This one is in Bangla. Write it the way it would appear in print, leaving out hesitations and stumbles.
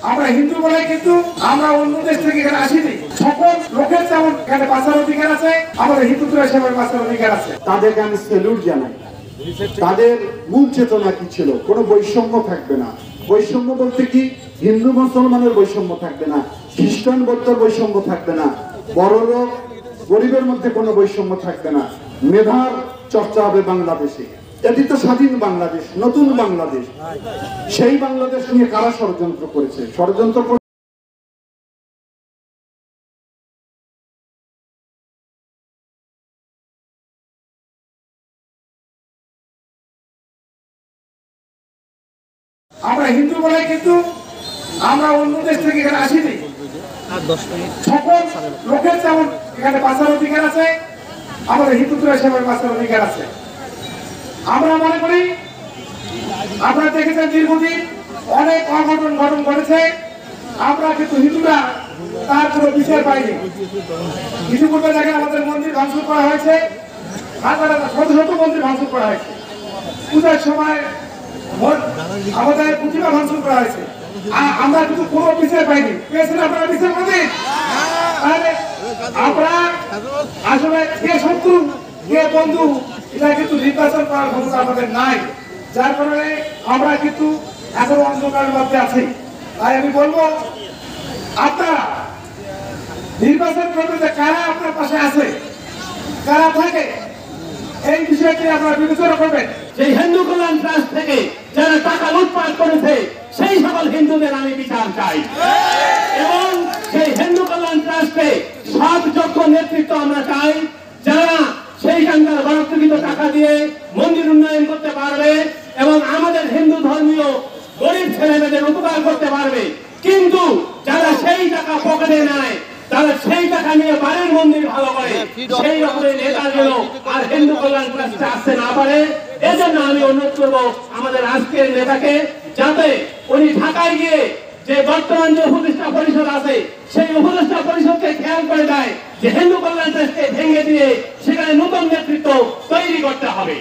আমরা হিন্দু বলে কিন্তু আমরা অন্য দেশ থেকে এখানে আসিনি। সকল লোকের যেমন এখানে বাঁচার অধিকার আছে, আমাদের হিন্দুদের সেভাবে বাঁচার অধিকার আছে। তাদেরকে আমি স্যালুট জানাই। তাদের মূল চেতনা কি ছিল? কোনো বৈষম্য থাকবে না। বৈষম্য বলতে কি? হিন্দু মুসলমানের বৈষম্য থাকবে না, খ্রিস্টান বৌদ্ধর বৈষম্য থাকবে না, বড় লোক গরিবের মধ্যে কোনো বৈষম্য থাকবে না। মেধার চর্চা হবে বাংলাদেশে। এটি তো স্বাধীন বাংলাদেশ, নতুন বাংলাদেশ। সেই বাংলাদেশ নিয়ে কারা ষড়যন্ত্র করেছে? ষড়যন্ত্র আমরা হিন্দু বলে কিন্তু আমরা অন্য দেশ থেকে এখানে আসিনি। সকল লোকের যেমন এখানে বাঁচার অধিকার আছে, আমাদের হিন্দুদের সেভাবে বাঁচার অধিকার আছে। আমরা মনে করি আপনারা দেখেছেন দীর্ঘদিন অনেক অঘটন ঘটেছে। আমরা কিন্তু হিন্দুরা তার কোনো বিচার পাইনি। কিছু পূর্বে দেখেন আমাদের মন্দির ভাঙচুর করা হয়েছে, শত শত মন্দির ভাঙচুর করা হয়েছে। পূজার সময় আমাদের প্রতিমা ভাঙচুর করা হয়েছে। আমরা কিন্তু কোনো বিচার পাইনি। পেয়েছেন আপনারা বিচার পাবেন? তাহলে আমরা আসলে কে শত্রু কে বন্ধু এটা কিন্তু নির্বাচন করার ক্ষমতা আমাদের নাই। যার কারণে আমরা কিন্তু এখনো অন্ধকারের মধ্যে আছি। তাই আমি বলবো আপনারা নির্বাচন করবেন যে কারা আপনার পাশে আছে, কারা থাকে, এই বিষয়টি আপনারা বিবেচনা করবেন। সেই হিন্দু কল্যাণ ট্রাস্ট থেকে যারা টাকা লুটপাট করেছে সেই সকল হিন্দুদের আমি বিচার চাই, এবং সেই হিন্দু কল্যাণ ট্রাস্টে সব যোগ্য নেতৃত্ব আমরা চাই, যারা সেইখানকার বরাদ্দকৃত টাকা দিয়ে মন্দির উন্নয়ন করতে পারবে এবং আমাদের হিন্দু ধর্মীয় গরিব ছেলেমেয়েদের উপকার করতে পারবে। কিন্তু যারা সেই টাকা পকেটে নেয়, তারা সেই টাকা নিয়ে বাড়ির মন্দির ভালো করে, সেই রকমের নেতাগুলো আর হিন্দু কল্যাণ ট্রাস্টে আসতে না পারে। এজন্য আমি অনুরোধ করবো আমাদের আজকের নেতাকে, যাতে উনি ঢাকায় গিয়ে যে বর্তমান যে উপদেষ্টা পরিষদ আছে সেই উপদেষ্টা পরিষদকে খেয়াল করে দেয় যে হিন্দু কল্যাণ ট্রাস্টকে ভেঙে দিয়ে সেখানে নতুন নেতৃত্ব তৈরি করতে হবে।